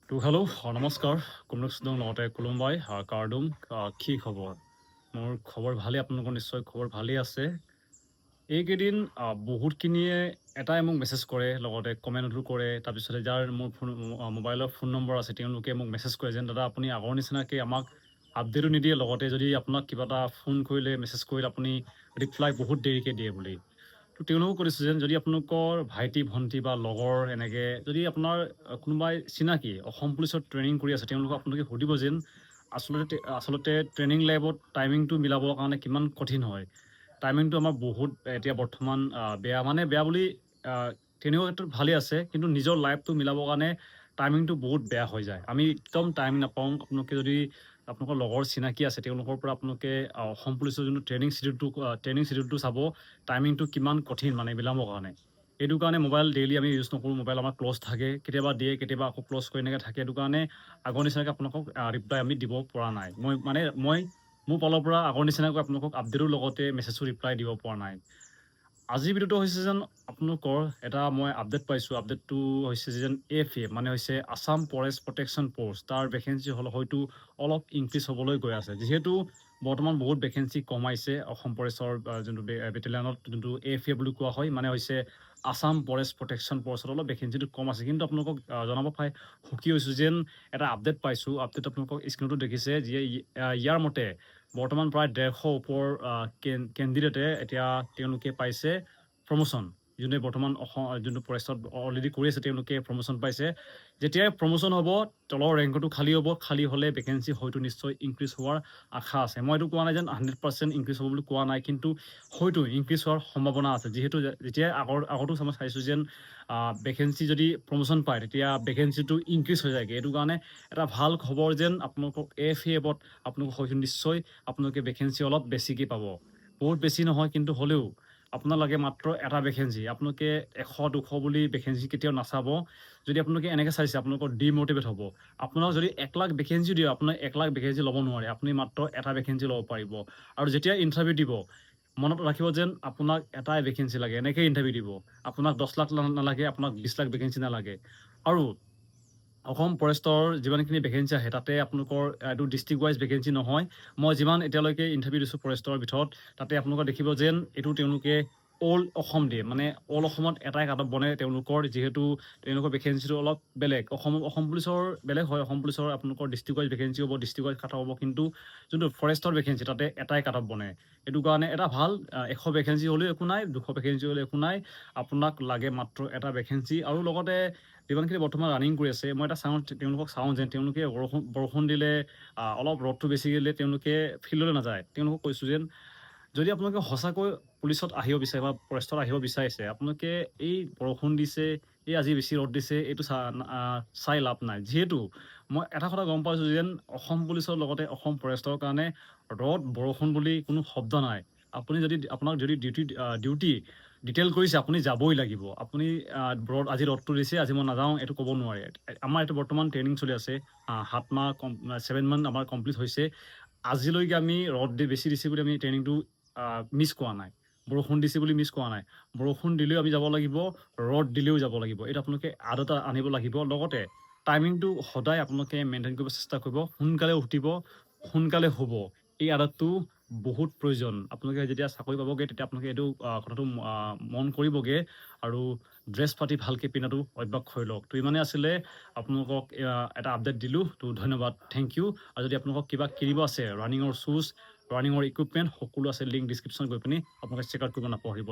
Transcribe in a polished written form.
hello' নমস্কাৰ কুমলক লগতে কুলুমবাই কাৰ্ডুম কি খবৰ মোৰ খবৰ ভালেই আপোনালোকৰ নিশ্চয় খবৰ ভালেই আছে এইকেইদিন বহুতখিনিয়ে এটাই মোক মেছেজ কৰে লগতে কমেণ্টো কৰে তাৰপিছতে যাৰ মোৰ ফোন মোবাইলৰ ফোন নম্বৰ আছে তেওঁলোকে মোক মেছেজ কৰে যেন দাদা আপুনি আগৰ নিচিনাকৈ আমাক আপডেটো নিদিয়ে লগতে যদি আপোনাক কিবা এটা ফোন কৰিলে মেছেজ কৰিলে আপুনি ৰিপ্লাই বহুত দেৰিকৈ দিয়ে বুলি তো তেওঁলোকক কৰিছোঁ যেন যদি আপোনালোকৰ ভাইটি ভণ্টি বা লগৰ এনেকৈ যদি আপোনাৰ কোনোবাই চিনাকি অসম পুলিচত ট্ৰেইনিং কৰি আছে তেওঁলোকক আপোনালোকে সুধিব যেন আচলতে ট্ৰেইনিং লাইফত টাইমিংটো মিলাবৰ কাৰণে কিমান কঠিন হয় টাইমিংটো আমাৰ বহুত এতিয়া বৰ্তমান বেয়া বুলি তেনেকুৱা ক্ষেত্ৰত ভালেই আছে কিন্তু নিজৰ লাইফটো মিলাবৰ কাৰণে টাইমিংটো বহুত বেয়া হৈ যায় আমি একদম টাইম নাপাওঁ আপোনালোকে যদি আপোনালোকৰ লগৰ চিনাকি আছে তেওঁলোকৰ পৰা আপোনালোকে অসম পুলিচৰ যোনটো ট্ৰেইনিং চিডিউলটো চাব টাইমিংটো কিমান কঠিন মানে মিলাবৰ কাৰণে এইটো কাৰণে মোবাইল ডেইলি আমি ইউজ নকৰোঁ মোবাইল আমাৰ ক্লজ থাকে কেতিয়াবা দিয়ে কেতিয়াবা আকৌ ক্লজ কৰি এনেকৈ থাকে এইটো কাৰণে আগৰ নিচিনাকৈ আপোনালোকক ৰিপ্লাই আমি দিব পৰা নাই মই মোৰ ফালৰ পৰা আগৰ নিচিনাকৈ আপোনালোকক আপডেটৰ লগতে মেছেজো ৰিপ্লাই দিব পৰা নাই আজিৰ ভিডিঅ'টো হৈছে যেন আপোনালোকৰ এটা মই আপডেট পাইছোঁ আপডেটটো হৈছে যেন AFA মানে হৈছে আছাম ফৰেষ্ট প্ৰটেকশ্যন ফ'ৰ্চ তাৰ ভেকেঞ্চি হয়তো অলপ ইনক্ৰিজ হ'বলৈ গৈ আছে যিহেতু বৰ্তমান বহুত ভেকেঞ্চি কমাইছে অসম ফৰেষ্টৰ যোনটো বেটেলিয়ানত যোনটো AFA বুলি কোৱা হয় মানে হৈছে আছাম ফৰেষ্ট প্ৰটেকশ্যন ফ'ৰ্চত অলপ ভেকেঞ্চিটো কম আছে কিন্তু আপোনালোকক জনাব পাই সুখী হৈছোঁ যেন এটা আপডেট পাইছোঁ আপডেট আপোনালোকক স্ক্ৰীণতো দেখিছে যিয়ে ইয়াৰ মতে বৰ্তমান প্ৰায় 150 ওপৰ কেণ্ডিডেটে এতিয়া তেওঁলোকে পাইছে প্ৰমোশ্যন যোনে বৰ্তমান যোনটো ফৰেষ্টত অলৰেডি কৰি আছে তেওঁলোকে প্ৰমোশ্যন পাইছে যেতিয়াই প্ৰমোশ্যন হ'ব তলৰ ৰেংকটো খালী হ'ব খালী হ'লে ভেকেঞ্চি হয়তো নিশ্চয় ইনক্ৰিজ হোৱাৰ আশা আছে মই এইটো কোৱা নাই যেন 100% ইনক্ৰিজ হ'ব বুলি কোৱা নাই কিন্তু হয়তো ইনক্ৰিজ হোৱাৰ সম্ভাৱনা আছে যিহেতু যেতিয়াই আগতো মই চাইছোঁ যেন ভেকেঞ্চি যদি প্ৰমোশ্যন পায় তেতিয়া ভেকেঞ্চিটো ইনক্ৰিজ হৈ যায়গৈ এইটো কাৰণে এটা ভাল খবৰ যেন আপোনালোকক AFA এপত আপোনালোকক হয়তো নিশ্চয় আপোনালোকে ভেকেঞ্চি অলপ বেছিকৈ পাব বহুত বেছি নহয় কিন্তু হ'লেও আপোনাৰ লাগে মাত্ৰ এটা ভেকেঞ্চি আপোনালোকে 100-200 বুলি ভেকেঞ্চি কেতিয়াও নাচাব যদি আপোনালোকে এনেকৈ চাইছে আপোনালোকৰ ডিম'টিভেট হ'ব আপোনাক যদি 1 লাখ ভেকেঞ্চি দিয়ে আপোনাৰ 1 লাখ ভেকেঞ্চি ল'ব নোৱাৰে আপুনি মাত্ৰ এটা ভেকেঞ্চি ল'ব পাৰিব আৰু যেতিয়া ইণ্টাৰভিউ দিব মনত ৰাখিব যেন আপোনাক এটাই ভেকেঞ্চি লাগে এনেকৈ ইণ্টাৰভিউ দিব আপোনাক 10 লাখ নালাগে আপোনাক 20 লাখ ভেকেঞ্চি নালাগে আৰু অসম ফৰেষ্টৰ যিমানখিনি ভেকেঞ্চি আহে তাতে আপোনালোকৰ এইটো ডিষ্ট্ৰিক্ট ৱাইজ ভেকেঞ্চি নহয় মই যিমান এতিয়ালৈকে ইণ্টাৰভিউ দিছোঁ ফৰেষ্টৰ ভিতৰত তাতে আপোনালোকে দেখিব যেন এইটো তেওঁলোকে অল অসম দিয়ে মানে অল অসমত এটাই কাট অফ বনে তেওঁলোকৰ যিহেতু তেওঁলোকৰ ভেকেঞ্চিটো অলপ বেলেগ অসম পুলিচৰ বেলেগ হয় অসম পুলিচৰ আপোনালোকৰ ডিষ্ট্ৰিক্ট ৱাইজ ভেকেঞ্চি হ'ব ডিষ্ট্ৰিক্ট ৱাইজ কাট অফ হ'ব কিন্তু যোনটো ফৰেষ্টৰ ভেকেঞ্চি তাতে এটাই কাট অফ বনে এইটো কাৰণে এটা ভাল 100 ভেকেঞ্চি হ'লেও একো নাই 200 ভেকেঞ্চি হ'লেও একো নাই আপোনাক লাগে মাত্ৰ এটা ভেকেঞ্চি আৰু লগতে যিমানখিনি বৰ্তমান ৰানিং কৰি আছে মই এটা তেওঁলোকক চাওঁ যেন তেওঁলোকে বৰষুণ দিলে অলপ ৰ'দটো বেছি দিলে তেওঁলোকে ফিল্ডলৈ নাযায় তেওঁলোকক কৈছোঁ যেন যদি আপোনালোকে সঁচাকৈ পুলিচত আহিব বিচাৰে বা ফৰেষ্টত আহিব বিচাৰিছে আপোনালোকে এই বৰষুণ দিছে এই আজি বেছি ৰ'দ দিছে এইটো চাই লাভ নাই যিহেতু মই এটা কথা গম পাইছোঁ যেন অসম পুলিচৰ লগতে অসম ফৰেষ্টৰ কাৰণে ৰ'দ বৰষুণ বুলি কোনো শব্দ নাই আপুনি যদি আপোনাক যদি ডিউটি ডিটেইল কৰিছে আপুনি যাবই লাগিব আপুনি আজি ৰ'দটো দিছে আজি মই নাযাওঁ এইটো ক'ব নোৱাৰে আমাৰ এইটো বৰ্তমান ট্ৰেইনিং চলি আছে 7 মাহ 7 মান্থ আমাৰ কমপ্লিট হৈছে আজিলৈকে আমি ৰ'দ বেছি দিছে বুলি আমি ট্ৰেইনিংটো মিছ কৰা নাই বৰষুণ দিছে বুলি মিছ কৰা নাই বৰষুণ দিলেও আমি যাব লাগিব ৰ'দ দিলেও যাব লাগিব এইটো আপোনালোকে আদত আনিব লাগিব লগতে টাইমিংটো সদায় আপোনালোকে মেইনটেইন কৰিব চেষ্টা কৰিব সোনকালে উঠিব সোনকালে হ'ব এই আদতটো বহুত প্ৰয়োজন আপোনালোকে যেতিয়া চাকৰি পাবগৈ তেতিয়া আপোনালোকে এইটো কথাটো মন কৰিবগৈ আৰু ড্ৰেছ পাতি ভালকৈ পিন্ধাটো অভ্যাস কৰি লওক তো ইমানেই আছিলে আপোনালোকক এটা আপডেট দিলোঁ তো ধন্যবাদ থেংক ইউ আৰু যদি আপোনালোকক কিবা কিনিব আছে ৰানিঙৰ শ্বুজ ৰানিঙৰ ইকুইপমেণ্ট সকলো আছে লিংক ডিছক্ৰিপশ্যন গৈ পিনি আপোনালোকে চেক আউট কৰিব নাপাহৰিব